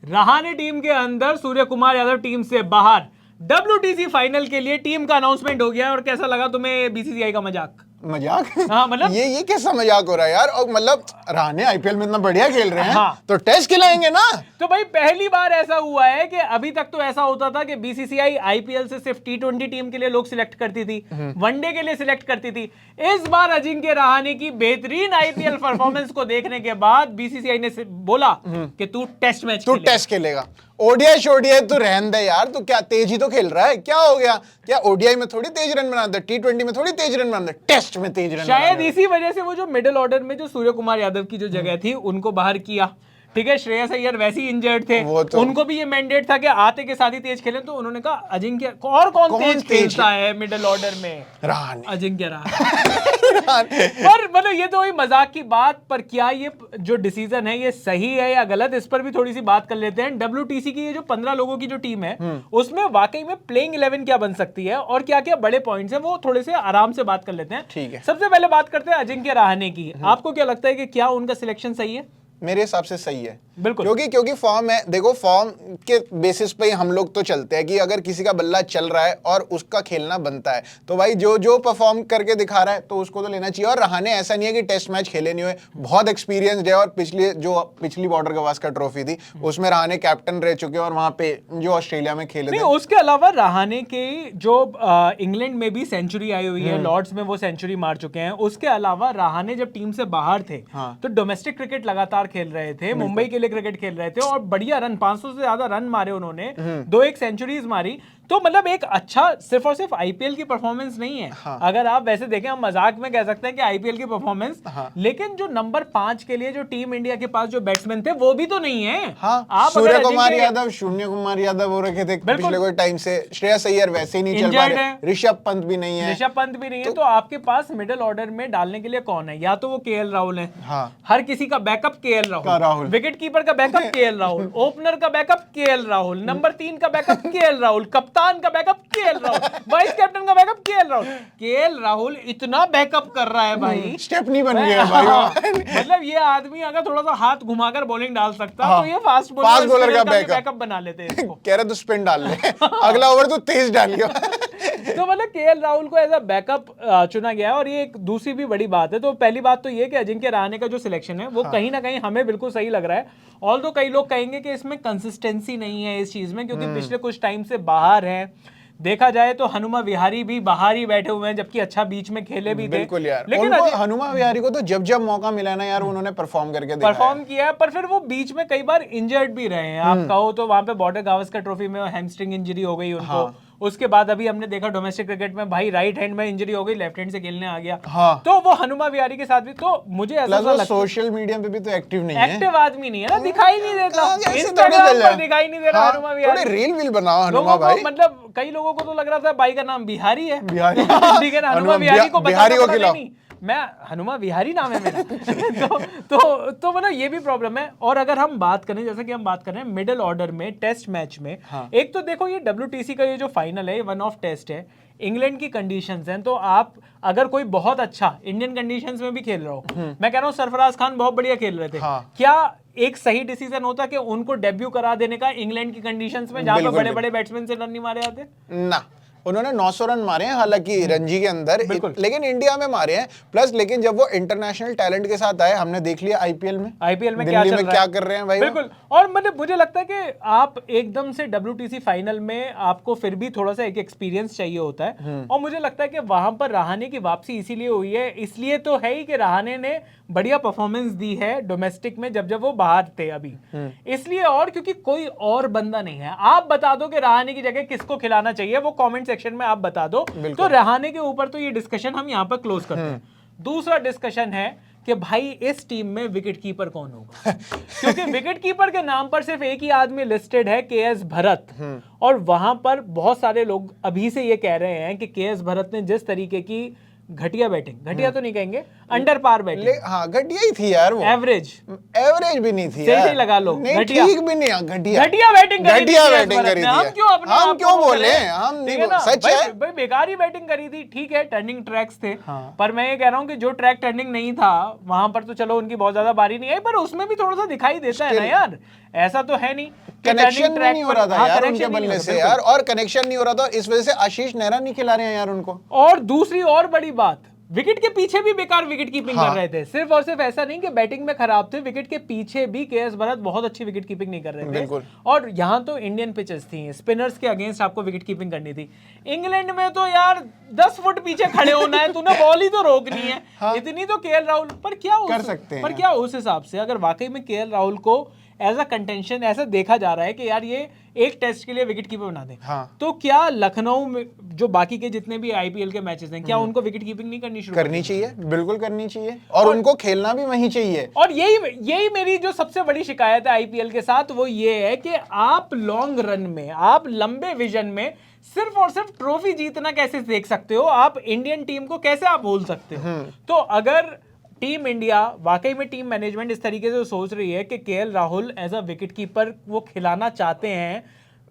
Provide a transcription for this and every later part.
Rahane team के अंदर, Surya Kumar Yadav team से बाहर। WTC फाइनल के लिए टीम का अनाउंसमेंट हो गया है। और कैसा लगा तुम्हें BCCI का मजाक? हाँ मतलब ये कैसा मजाक हो रहा है यार? और मतलब रहाणे IPL में इतना बढ़िया खेल रहे हैं, हाँ। तो टेस्ट खिलाएंगे ना। तो भाई पहली बार ऐसा हुआ है कि अभी तक तो ऐसा होता था कि BCCI IPL से सिर्फ T20 टीम के लिए लोग सिलेक्ट करती थी, वनडे के लिए सिलेक्ट करती थी। इस बार अजिंक्य रहाणे की बेहतरीन IPL परफॉर्मेंस को देखने के बाद BCCI ने बोला कि तू टेस्ट मैच खेलेगा। ओडीआई शोडीआई तो रहने दे यार, तू क्या तेज ही तो खेल रहा है, क्या हो गया? क्या ओडीआई में थोड़ी तेज रन बनाता है, T20 में थोड़ी तेज रन बनाता है, टेस्ट में तेज रन। शायद इसी वजह से वो जो मिडिल ऑर्डर में जो सूर्य कुमार यादव की जो जगह थी उनको बाहर किया। ठीक है, श्रेयस अय्यर वैसे ही इंजर्ड थे, तो उनको भी ये मैंडेट था कि आते के साथ ही तेज खेलें, तो उन्होंने कहा अजिंक्य और कौन तेज खेलता है मिडिल ऑर्डर में? रहाणे, अजिंक्य रहाणे। पर मतलब ये तो वही मजाक की बात, पर क्या ये जो डिसीजन है ये सही है या गलत, इस पर भी थोड़ी सी बात कर लेते हैं। WTC की ये जो 15 लोगों की जो टीम है उसमें वाकई में प्लेइंग 11 क्या बन सकती है और क्या क्या बड़े पॉइंट्स हैं, वो थोड़े से आराम से बात कर लेते हैं। ठीक है, सबसे पहले बात करते हैं अजिंक्य रहाणे की। आपको क्या लगता है कि क्या उनका सिलेक्शन सही है? मेरे हिसाब से सही है, बिल्कुल। क्योंकि फॉर्म है। देखो, फॉर्म के बेसिस पे हम लोग तो चलते हैं कि अगर किसी का बल्ला चल रहा है और उसका खेलना बनता है तो भाई जो परफॉर्म करके दिखा रहा है तो उसको तो लेना चाहिए। और रहाणे ऐसा नहीं है कि टेस्ट मैच खेले नहीं हुए, बहुत एक्सपीरियंस्ड है। और पिछली बॉर्डर गवास्कर ट्रॉफी थी उसमें रहाणे कैप्टन रह चुके हैं और वहां पे जो ऑस्ट्रेलिया में खेले थे। उसके अलावा रहाणे के जो इंग्लैंड में भी सेंचुरी आई हुई है, लॉर्ड्स में वो सेंचुरी मार चुके हैं। उसके अलावा रहाणे जब टीम से बाहर थे तो डोमेस्टिक क्रिकेट लगातार खेल रहे थे, मुंबई के लिए क्रिकेट खेल रहे थे और बढ़िया रन, 500 से ज्यादा रन मारे उन्होंने, 2-1 सेंचुरीज मारी। तो मतलब एक अच्छा सिर्फ और सिर्फ IPL की परफॉर्मेंस नहीं है। हाँ। अगर आप वैसे देखें, हम मजाक में कह सकते हैं कि IPL की परफॉर्मेंस, हाँ। लेकिन जो नंबर 5 के लिए जो टीम इंडिया के पास जो बैट्समैन थे वो भी तो नहीं है। हाँ। आप सूर्य कुमार यादव, शून्य कुमार यादव हो रखे थे पिछले कोई टाइम से, श्रेयस अय्यर वैसे ही नहीं चल पा रहे, ऋषभ पंत भी नहीं है, तो आपके पास मिडिल ऑर्डर में डालने के लिए कौन है? या तो वो KL राहुल है, हाँ। हर किसी का backup KL Rahul, wicket keeper का बैकअप KL राहुल, ओपनर का बैकअप KL राहुल, नंबर 3 का बैकअप KL राहुल, कप्तान का backup KL Rahul, vice captain का बैकअप KL राहुल इतना बैकअप कर रहा है भाई, स्टेपनी बन गया भाई। मतलब ये आदमी अगर थोड़ा सा हाथ घुमाकर बॉलिंग डाल सकता, हाँ। तो ये फास्ट बॉलर का बैकअप बना लेते हैं। कह रहे तो स्पिन डाल ले, अगला ओवर तो तेज डालियो। तो मतलब KL राहुल को एज अ बैकअप चुना गया है। और ये एक दूसरी भी बड़ी बात है। तो पहली बात तो ये कि अजिंक्य रहाणे का जो सिलेक्शन है वो कहीं ना कहीं हमें बिल्कुल सही लग रहा है। ऑल्दो कई लोग कहेंगे कि इसमें कंसिस्टेंसी नहीं है इस चीज में, क्योंकि पिछले कुछ टाइम से बाहर है। देखा जाए तो हनुमा विहारी भी बाहर ही बैठे हुए हैं, जबकि अच्छा बीच में खेले भी थे। बिल्कुल यार, लेकिन हनुमा विहारी को तो जब मौका मिला ना यार, उन्होंने परफॉर्म किया है। पर फिर वो बीच में कई बार इंजर्ड भी रहे हैं। आप कहो तो वहां पे बॉर्डर गावस्कर ट्रॉफी में हैमस्ट्रिंग इंजरी हो गई उनको। हाँ। उसके बाद अभी हमने देखा डोमेस्टिक क्रिकेट में भाई राइट हैंड में इंजरी हो गई, लेफ्ट हैंड से खेलने आ गया। हाँ। तो वो हनुमा विहारी के साथ भी तो मुझे ऐसा लगता, सोशल मीडिया पे भी तो एक्टिव नहीं है, एक्टिव आदमी नहीं है ना, दिखाई नहीं देता, इंस्टाग्राम पर दिखाई नहीं दे रहा हनुमा विहारी। रील बनाओ हनुमा भाई। मतलब कई लोगों को तो लग रहा था भाई का नाम बिहारी है, ठीक है ना, हनुमा विहारी को नहीं, मैं हनुमा विहारी नाम है मेरा। तो मतलब ये भी प्रॉब्लम है। और अगर हम बात करें, जैसे कि हम बात कर रहे हैं मिडिल ऑर्डर में टेस्ट मैच में, हाँ। एक तो देखो ये WTC का ये जो फाइनल है, वन ऑफ टेस्ट है, इंग्लैंड की कंडीशंस हैं। तो आप अगर कोई बहुत अच्छा इंडियन कंडीशंस में भी खेल रहा हो, मैं कह रहा हूँ सरफराज खान बहुत बढ़िया खेल रहे थे, हाँ। क्या एक सही डिसीजन होता कि उनको डेब्यू करा देने का इंग्लैंड की कंडीशंस में, जहां पर बड़े बड़े बैट्समैन से रन नहीं मारे जाते? ना, उन्होंने 900 रन मारे हैं हालांकि रणजी के अंदर, लेकिन इंडिया में मारे हैं प्लस। लेकिन जब वो इंटरनेशनल टैलेंट के साथ आए, हमने देख लिया IPL में क्या कर रहे हैं भाई। बिल्कुल। और मतलब मुझे लगता है कि आप एकदम से WTC फाइनल में आपको फिर भी थोड़ा सा एक एक्सपीरियंस चाहिए होता है। और मुझे लगता है कि वहां पर रहाणे की वापसी इसीलिए हुई है, इसलिए तो है ही कि रहाणे ने बढ़िया परफॉर्मेंस दी है डोमेस्टिक में जब वो बाहर थे अभी, इसलिए। और क्योंकि कोई और बंदा नहीं है। आप बता दो कि रहाणे की जगह किसको खिलाना चाहिए, वो कमेंट सेक्शन में आप बता दो। तो रहाणे के ऊपर तो ये डिस्कशन हम यहाँ पर क्लोज करते हैं। दूसरा डिस्कशन है कि भाई इस टीम में विकेट कीपर कौन होगा, क्योंकि विकेट कीपर के नाम पर सिर्फ एक ही आदमी लिस्टेड है, KS भरत। और वहां पर बहुत सारे लोग अभी से ये कह रहे हैं कि KS भरत ने जिस तरीके की घटिया बैटिंग, घटिया तो नहीं कहेंगे, अंडर पार बैटिंग, हाँ घटिया ही थी यार वो, एवरेज भी नहीं थी सही यार, सही लगा लो, नहीं घटिया ठीक भी नहीं, घटिया घटिया बैटिंग करी थी घटिया केएस बैटिंग भरत करी ने। थी हम यार। क्यों अपने हम आप क्यों को वो बोले, करें? हम ठीक नहीं है ना सच है। भाई, बेकार ही बैटिंग करी थी, ठीक है टर्निंग ट्रैक्स थे, हाँ। पर मैं ये कह रहा हूँ कि जो ट्रैक टर्निंग नहीं था वहां पर तो चलो उनकी बहुत ज्यादा बारी नहीं आई, पर उसमें भी थोड़ा सा दिखाई देता है ना यार, ऐसा तो है नहीं कि कनेक्शन turning track नहीं हो पर- रहा था हाँ, यार connection उनके नहीं बल्ले हो से रहा, यार, और कनेक्शन नहीं हो रहा था, इस वजह से आशीष नेहरा नहीं खिला रहे हैं यार उनको। और दूसरी और बड़ी बात, विकेट के पीछे भी बेकार विकेट कीपिंग हाँ। कर रहे थे, सिर्फ और सिर्फ ऐसा नहीं कि बैटिंग में खराब थे, विकेट के पीछे भी केएस भरत बहुत अच्छी विकेट कीपिंग नहीं कर रहे थे। बिल्कुल। और यहाँ तो इंडियन पिचेस थी, स्पिनर्स के अगेंस्ट आपको विकेट कीपिंग करनी थी। इंग्लैंड में तो यार 10 फुट पीछे खड़े होना है, तूने बॉल ही तो रोकनी है। हाँ। इतनी तो केएल राहुल पर क्या कर सकते हैं पर क्या उस हिसाब से अगर वाकई में केएल राहुल को एज अ कंटेंशन ऐसा देखा जा रहा है कि यार ये एक टेस्ट के लिए विकेट कीपर बना दे, हाँ। तो क्या लखनऊ में जो बाकी के जितने भी आईपीएल के मैचेस हैं, क्या उनको विकेट कीपिंग नहीं करनी शुरू करनी चाहिए, बिल्कुल करनी चाहिए, और उनको खेलना भी वहीं चाहिए। और यही मेरी जो सबसे बड़ी शिकायत है आईपीएल के साथ, वो ये है कि आप लॉन्ग रन में, आप लंबे विजन में सिर्फ और सिर्फ ट्रॉफी जीतना कैसे देख सकते हो, आप इंडियन टीम को कैसे आप भूल सकते हो। तो अगर टीम इंडिया वाकई में टीम मैनेजमेंट इस तरीके से सोच रही है कि KL Rahul as a wicket keeper वो खिलाना चाहते हैं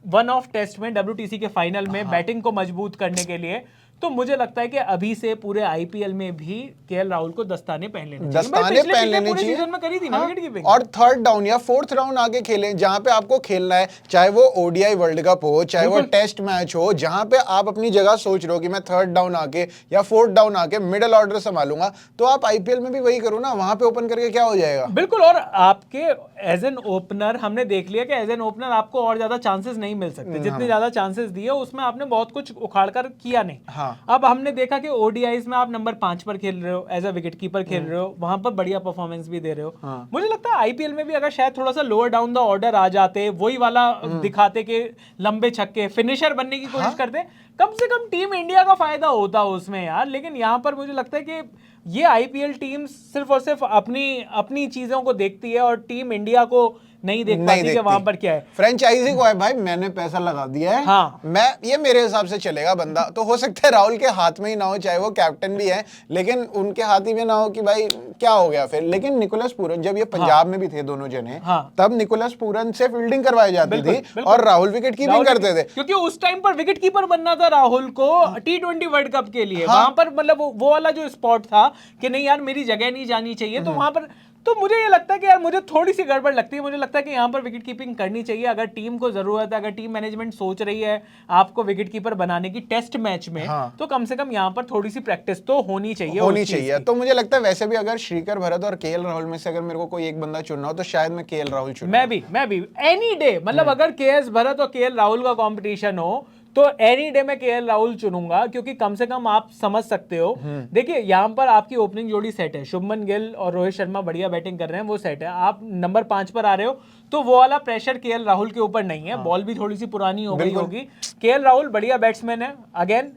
वन ऑफ टेस्ट में, डब्ल्यूटीसी के फाइनल में बैटिंग को मजबूत करने के लिए, तो मुझे लगता है कि अभी से पूरे आईपीएल में भी केएल राहुल को दस्ताने पहन लेने चाहिए। दस्ताने पहन लेने पूरे चाहिए। सीजन में करी थी ना हाँ। Wicket keeping. और थर्ड डाउन या फोर्थ राउंड आके खेलें, जहां पे आपको खेलना है, चाहे वो ओडीआई वर्ल्ड कप हो, चाहे वो टेस्ट मैच हो, जहां पे आप अपनी जगह सोच रहे हो कि मैं थर्ड डाउन आके या फोर्थ डाउन आके मिडिल ऑर्डर संभालूंगा, तो आप आईपीएल में भी वही करो ना, वहां पे ओपन करके क्या हो जाएगा। बिल्कुल, और आपके एज एन ओपनर हमने देख लिया कि एज एन ओपनर आपको और ज्यादा चांसेस नहीं मिल सकते, जितने ज्यादा चांसेस दिए उसमें आपने बहुत कुछ उखाड़ कर किया नहीं। हाँ। अब हमने देखा कि ओडीआईज में आप नंबर 5 पर खेल रहे हो, एज अ विकेट कीपर खेल रहे हो, वहां पर बढ़िया परफॉर्मेंस भी दे रहे हो। हाँ। मुझे लगता है आईपीएल में भी अगर शायद थोड़ा सा लोअर डाउन द ऑर्डर आ जाते, वही वाला दिखाते कि लंबे छक्के फिनिशर बनने की कोशिश करते, कम से कम टीम इंडिया का फायदा होता उसमें यार। लेकिन यहाँ पर मुझे लगता है कि ये आईपीएल टीम सिर्फ और सिर्फ अपनी चीजों को देखती है और टीम इंडिया को नहीं देख पाती कि वहां पर क्या है। फ्रेंचाइजी को है भाई, मैंने पैसा लगा दिया है, हाँ। मैं ये मेरे हिसाब से चलेगा बंदा। तो हो सकता है राहुल के हाथ में ही ना हो, चाहे वो कैप्टन भी है, लेकिन उनके हाथ ही में ना हो कि भाई क्या हो गया फिर। लेकिन निकोलस पूरन जब ये पंजाब में भी थे दोनों जने, तब निकोलस पूरन से फील्डिंग करवाई जाती थी और राहुल विकेट कीपिंग करते थे, क्योंकि उस टाइम पर विकेट कीपर बनना था राहुल को T20 वर्ल्ड कप के लिए। वहां पर मतलब वो वाला जो स्पॉट था कि नहीं यार मेरी जगह नहीं जानी चाहिए, तो वहां पर तो मुझे ये लगता है कि यार मुझे थोड़ी सी गड़बड़ लगती है। मुझे लगता है कि यहाँ पर विकेट कीपिंग करनी चाहिए अगर टीम को जरूरत है, अगर टीम मैनेजमेंट सोच रही है आपको विकेट कीपर बनाने की टेस्ट मैच में, तो कम से कम यहाँ पर थोड़ी सी प्रैक्टिस तो होनी चाहिए। तो मुझे लगता है वैसे भी अगर श्रीकर भरत और केएल राहुल में से अगर मेरे को कोई एक बंदा चुनना हो तो शायद मैं केएल राहुल चुनूं। मैं भी एनी डे, मतलब अगर केएस भरत और केएल राहुल का कॉम्पिटिशन हो तो एनी डे में केएल राहुल चुनूंगा, क्योंकि कम से कम आप समझ सकते हो। देखिए यहाँ पर आपकी ओपनिंग जोड़ी सेट है, शुभमन गिल और रोहित शर्मा बढ़िया बैटिंग कर रहे हैं, वो सेट है। आप नंबर 5 पर आ रहे हो तो वो वाला प्रेशर केएल राहुल के ऊपर नहीं है। बॉल भी थोड़ी सी पुरानी हो गई होगी। केएल राहुल बढ़िया बैट्समैन है, अगेन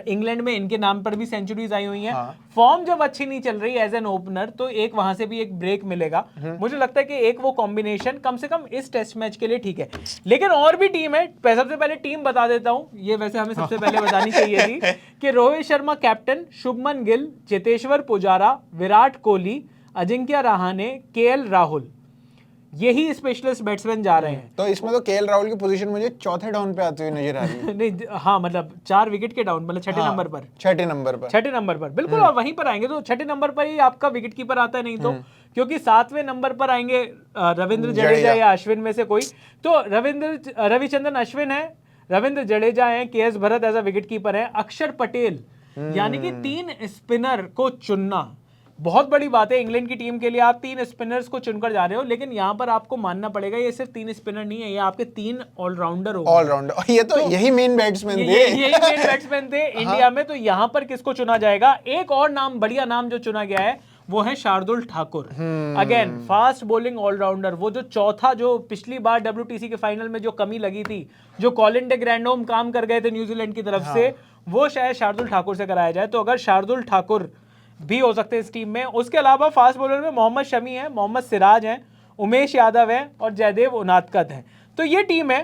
इंग्लैंड में इनके नाम पर भी सेंचुरीज आई हुई हैं। फॉर्म जब अच्छी नहीं चल रही एज एन ओपनर, तो एक वहां से भी एक ब्रेक मिलेगा। मुझे लगता है कि एक वो कॉम्बिनेशन कम से कम इस टेस्ट मैच के लिए ठीक है। लेकिन और भी टीम है, सबसे पहले टीम बता देता हूं, ये वैसे हमें सबसे पहले बतानी चाहिए थी कि रोहित शर्मा कैप्टन, शुभमन गिल, चेतेश्वर पुजारा, विराट कोहली, अजिंक्य रहाणे, केएल राहुल, यही स्पेशलिस्ट बैट्समैन जा रहे हैं। तो इसमें तो केएल राहुल की पोजीशन मुझे चौथे डाउन पे आती हुई नजर आ रही है। नहीं, हाँ मतलब 4 विकेट के डाउन, मतलब छठे नंबर पर बिल्कुल। और वहीं पर आएंगे तो छठे नंबर पर ही आपका विकेट कीपर आता है, नहीं तो क्योंकि 7वें नंबर पर आएंगे रविंद्र जडेजा या अश्विन में से कोई। तो रविचंद्रन अश्विन है, रविंद्र जडेजा है, KS Bharat as a wicket keeper है, अक्षर पटेल, यानी कि 3 स्पिनर को चुनना बहुत बड़ी बात है इंग्लैंड की टीम के लिए। आप 3 स्पिनर्स को चुनकर जा रहे हो, लेकिन यहाँ पर आपको मानना पड़ेगा ये सिर्फ 3 स्पिनर नहीं है, ये आपके 3 ऑलराउंडर हो। ऑलराउंडर, ये तो यही मेन बैट्समैन थे, यही मेन बैट्समैन थे इंडिया में। तो यहाँ पर किसको चुना जाएगा? एक और नाम, बढ़िया नाम जो चुना गया है वो है Shardul Thakur. Again fast bowling allrounder, वो जो चौथा, जो पिछली बार डब्ल्यूटीसी के फाइनल में जो कमी लगी थी, जो कॉलिन डे ग्रैंडहोम काम कर गए थे न्यूजीलैंड की तरफ से, वो शायद शार्दुल ठाकुर से कराया जाए। तो अगर शार्दुल ठाकुर भी हो सकते हैं इस टीम में। उसके अलावा फास्ट बॉलर में मोहम्मद शमी है, मोहम्मद सिराज है, उमेश यादव है और जयदेव उनादकत है। तो ये टीम है।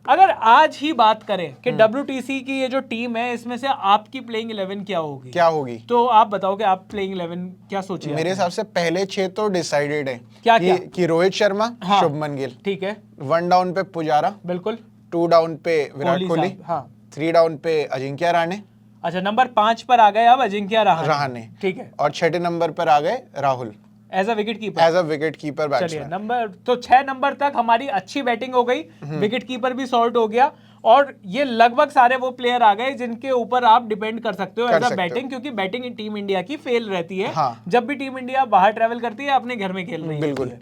अगर आज ही बात करें कि WTC की ये जो टीम है इसमें से आपकी प्लेइंग 11 क्या होगी, क्या होगी, तो आप बताओ कि आप प्लेइंग 11 क्या सोचिए। मेरे हिसाब से पहले 6 तो डिसाइडेड है। क्या कि रोहित शर्मा, हाँ, शुभमन गिल, ठीक है, 1 डाउन पे पुजारा, बिल्कुल, 2 डाउन पे विराट कोहली, हाँ, 3 डाउन पे अजिंक्य रहाणे। अच्छा, नंबर 5 पर आ गए अब अजिंक्य रहाणे, ठीक है, और 6 नंबर पर आ गए Rahul as a wicket keeper, as a wicket keeper चलिए बैट्समैन। नंबर तो 6 नंबर तक हमारी अच्छी बैटिंग हो गई, विकेट कीपर भी सॉर्ट हो गया, और ये लगभग सारे वो प्लेयर आ गए जिनके ऊपर आप डिपेंड कर सकते हो एज अ बैटिंग, क्योंकि बैटिंग टीम इंडिया की फेल रहती है। हाँ। जब भी टीम इंडिया बाहर ट्रैवल करती है अपने घर में खेल रही है। बिल्कुल।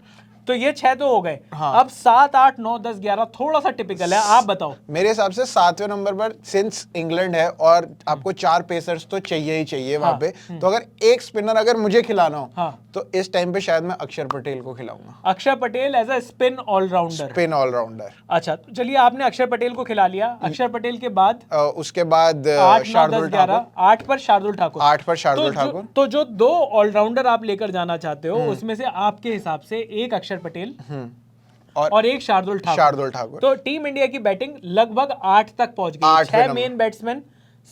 तो ये 6 तो हो गए। हाँ। अब 7, 8, 9, 10, 11 थोड़ा सा टिपिकल है, आप बताओ। मेरे हिसाब से 7वें नंबर पर सिंस इंग्लैंड है और आपको 4 पेसर्स तो चाहिए ही चाहिए वहां पे, तो अगर एक स्पिनर अगर मुझे खिलाना हो, हाँ, तो इस टाइम पे शायद मैं अक्षर पटेल को खिलाऊंगा। Axar Patel as a spin allrounder. Spin allrounder. अच्छा, तो चलिए आपने अक्षर पटेल को खिला लिया। अक्षर पटेल के बाद उसके बाद 8, 9, 10, शार्दुल 11, ठाकुर। 8 पर शार्दुल ठाकुर। 8 पर शार्दुल ठाकुर। तो जो 2 ऑलराउंडर आप लेकर जाना चाहते हो उसमें से आपके हिसाब से एक अक्षर पटेल और एक शार्दुल ठाकुर। तो टीम इंडिया की बैटिंग लगभग 8 तक पहुंच गई। 6 मेन बैट्समैन,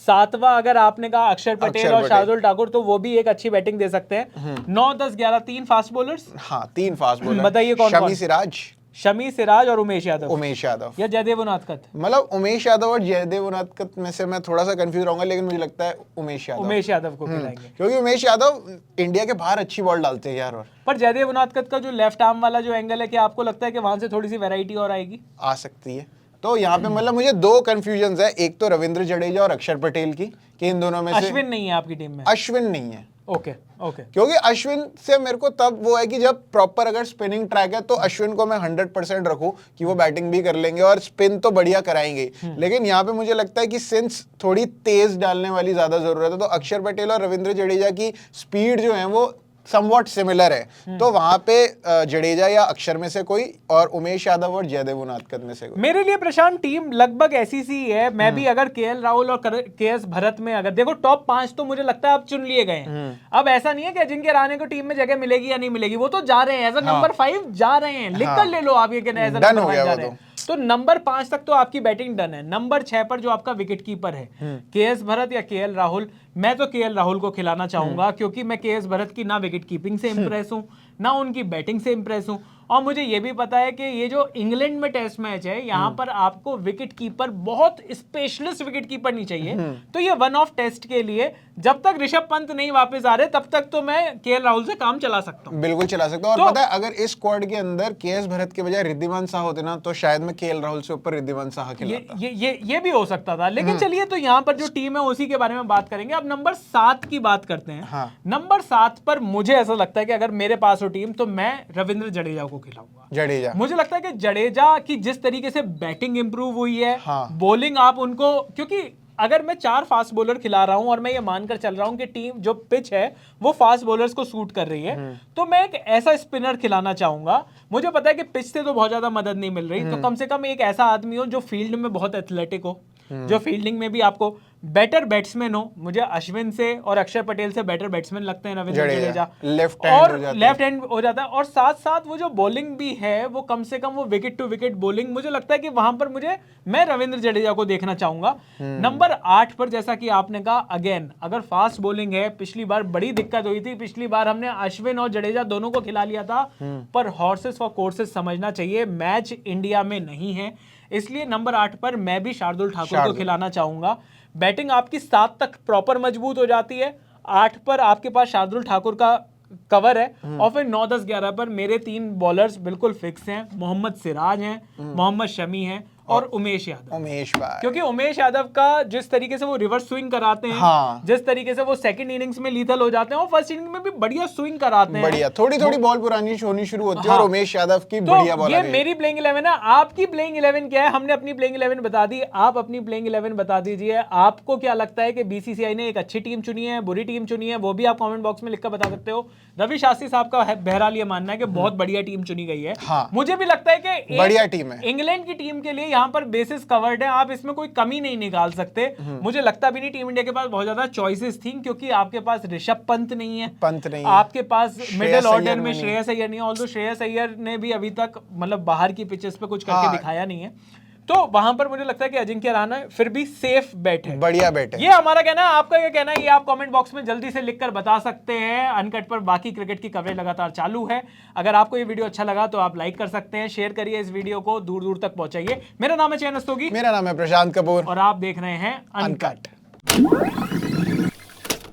7वां अगर आपने कहा अक्षर पटेल और शार्दुल ठाकुर, तो वो भी एक अच्छी बैटिंग दे सकते हैं। 9, 10, 11 3 फास्ट बॉलर्स। हाँ, 3 फास्ट बॉलर। बताइए कौन? शमी सिराज और उमेश यादव या जयदेव उनादकत। मतलब उमेश यादव और जयदेव उनादकत में से मैं थोड़ा सा कंफ्यूज रहूंगा, लेकिन मुझे लगता है उमेश यादव को खिलाएंगे, क्योंकि उमेश यादव इंडिया के बाहर अच्छी बॉल डालते हैं यार। और पर जयदेव उनादकत का जो लेफ्ट आर्म वाला जो एंगल है, क्या आपको लगता है कि वहां से थोड़ी सी वैरायटी और आएगी? आ सकती है। तो यहाँ पे मतलब मुझे 2 कंफ्यूजन है, एक तो रविंद्र जडेजा और अक्षर पटेल की, कि इन दोनों में से अश्विन नहीं है आपकी टीम में? अश्विन नहीं है। ओके। क्योंकि अश्विन से मेरे को तब वो है कि जब प्रॉपर अगर स्पिनिंग ट्रैक है तो अश्विन को मैं 100% रखूं कि वो बैटिंग भी कर लेंगे और स्पिन तो बढ़िया कराएंगे। लेकिन यहाँ पे मुझे लगता है कि सिंस थोड़ी तेज डालने वाली ज्यादा जरूरत है, तो अक्षर पटेल और रविंद्र जडेजा की स्पीड जो है वो समवॉट सिमिलर है, तो वहां पे जडेजा या अक्षर में से कोई, और उमेश यादव और जयदेव उनादकत में से कोई। मेरे लिए प्रशांत टीम लगभग ऐसी सी है। मैं भी अगर KL राहुल और KS भरत में अगर देखो टॉप 5 तो मुझे लगता है अब चुन लिए गए हैं। अब ऐसा नहीं है कि अजिंक्य रहाणे को टीम में जगह मिलेगी या नहीं मिलेगी, वो तो जा रहे हैं एज अ नंबर 5 जा रहे हैं। लिख कर ले लो आप ये एज अ नंबर 5 जा रहे हैं। तो नंबर 5 तक तो आपकी बैटिंग डन है। नंबर 6 पर जो आपका विकेट कीपर है, KS भरत या KL राहुल, मैं तो KL राहुल को खिलाना चाहूंगा, क्योंकि मैं KS भरत की ना विकेट कीपिंग से इंप्रेस हूं, ना उनकी बैटिंग से इंप्रेस हूं, और मुझे ये भी पता है कि ये जो इंग्लैंड में टेस्ट मैच है, यहाँ पर आपको विकेट कीपर, बहुत स्पेशलिस्ट विकेट कीपर नहीं चाहिए। तो ये 1 ऑफ टेस्ट के लिए जब तक ऋषभ पंत नहीं वापस आ रहे तब तक तो मैं KL राहुल से काम चला सकता हूँ। बिल्कुल चला सकता हूँ। और पता है अगर इस स्क्वाड के अंदर KS भरत के बजाय रिद्धिमान साहा होते ना, तो शायद मैं KL राहुल से ऊपर रिद्धिमान साहा खिलाता। ये भी हो सकता था। लेकिन चलिए, तो यहाँ पर जो टीम है उसी के बारे में बात करेंगे। अब नंबर 7 की बात करते हैं। हाँ। नंबर 7 पर मुझे ऐसा लगता है कि अगर मेरे पास हो टीम तो मैं रविंद्र जडेजा को खिलाऊंगा। जडेजा, मुझे लगता है कि जडेजा की जिस तरीके से बैटिंग इंप्रूव हुई है, बॉलिंग आप उनको, क्योंकि अगर मैं 4 फास्ट बॉलर खिला रहा हूं और मैं ये मानकर चल रहा हूं कि टीम जो पिच है वो फास्ट बॉलर्स को सूट कर रही है, तो मैं एक ऐसा स्पिनर खिलाना चाहूंगा। मुझे पता है कि पिच से तो बहुत ज्यादा मदद नहीं मिल रही, तो कम से कम एक ऐसा आदमी हो जो फील्ड में बहुत एथलेटिक हो, जो फील्डिंग में भी आपको बेटर बैट्समैन हो। मुझे अश्विन से और अक्षर पटेल से बेटर बैट्समैन लगते हैं रविंद्र जडेजा, लेफ्ट हैंड हो जाता है, और साथ साथ वो जो बॉलिंग भी है वो कम से कम वो विकेट टू विकेट बॉलिंग, मुझे लगता है कि वहां पर मैं रविंद्र जडेजा को देखना चाहूंगा। नंबर 8 पर जैसा कि आपने कहा, अगेन अगर फास्ट बॉलिंग है, पिछली बार बड़ी दिक्कत हुई थी, पिछली बार हमने अश्विन और जडेजा दोनों को खिला लिया था, पर हॉर्सेस फॉर कोर्सेस समझना चाहिए, मैच इंडिया में नहीं है, इसलिए नंबर 8 पर मैं भी शार्दुल ठाकुर को खिलाना चाहूंगा। बैटिंग आपकी 7 तक प्रॉपर मजबूत हो जाती है, 8 पर आपके पास शार्दुल ठाकुर का कवर है, और फिर 9, 10, 11 पर मेरे 3 बॉलर्स बिल्कुल फिक्स हैं। मोहम्मद सिराज हैं, मोहम्मद शमी हैं और उमेश यादव। क्योंकि उमेश यादव का जिस तरीके से वो रिवर्स स्विंग कराते हैं, जिस तरीके से वो सेकंड इनिंग्स में लीथल हो जाते हैं, और फर्स्ट इनिंग में भी बढ़िया स्विंग कराते हैं, बढ़िया थोड़ी थोड़ी बॉल पुरानी होनी शुरू होती है, और उमेश यादव की बढ़िया बॉल। ये मेरी प्लेइंग 11 है। आपकी प्लेइंग 11 क्या है? हमने अपनी प्लेइंग 11 बता दी, आप अपनी प्लेइंग 11 बता दीजिए। आपको क्या लगता है कि BCCI ने एक अच्छी टीम चुनी है, बुरी टीम चुनी है? वो भी आप कमेंट बॉक्स में लिखकर बता सकते हो। रवि शास्त्री साहब का बहरहाल ये मानना है कि बहुत बढ़िया टीम चुनी गई है। मुझे भी लगता है कि बढ़िया टीम है। इंग्लैंड की टीम के लिए यहाँ पर बेसिस कवर्ड है, आप इसमें कोई कमी नहीं निकाल सकते। मुझे लगता भी नहीं टीम इंडिया के पास बहुत ज्यादा चॉइसेस थी, क्योंकि आपके पास ऋषभ पंत नहीं है, आपके पास मिडिल ऑर्डर में श्रेयस अय्यर नहीं है, ऑल्दो श्रेयस अय्यर ने भी अभी तक मतलब बाहर की पिचेस पे कुछ करके दिखाया नहीं है। तो वहां पर मुझे लगता है कि अजिंक्य रहाणे फिर भी सेफ बैट है, बढ़िया बैट है। ये हमारा कहना है। आपका ये कहना है ये आप कमेंट बॉक्स में जल्दी से लिखकर बता सकते हैं। अनकट पर बाकी क्रिकेट की कवरेज लगातार चालू है। अगर आपको ये वीडियो अच्छा लगा तो आप लाइक कर सकते हैं, शेयर करिए इस वीडियो को, दूर दूर तक पहुंचाइए। मेरा नाम है चैन रस्तोगी, मेरा नाम है प्रशांत कपूर और आप देख रहे हैं अनकट।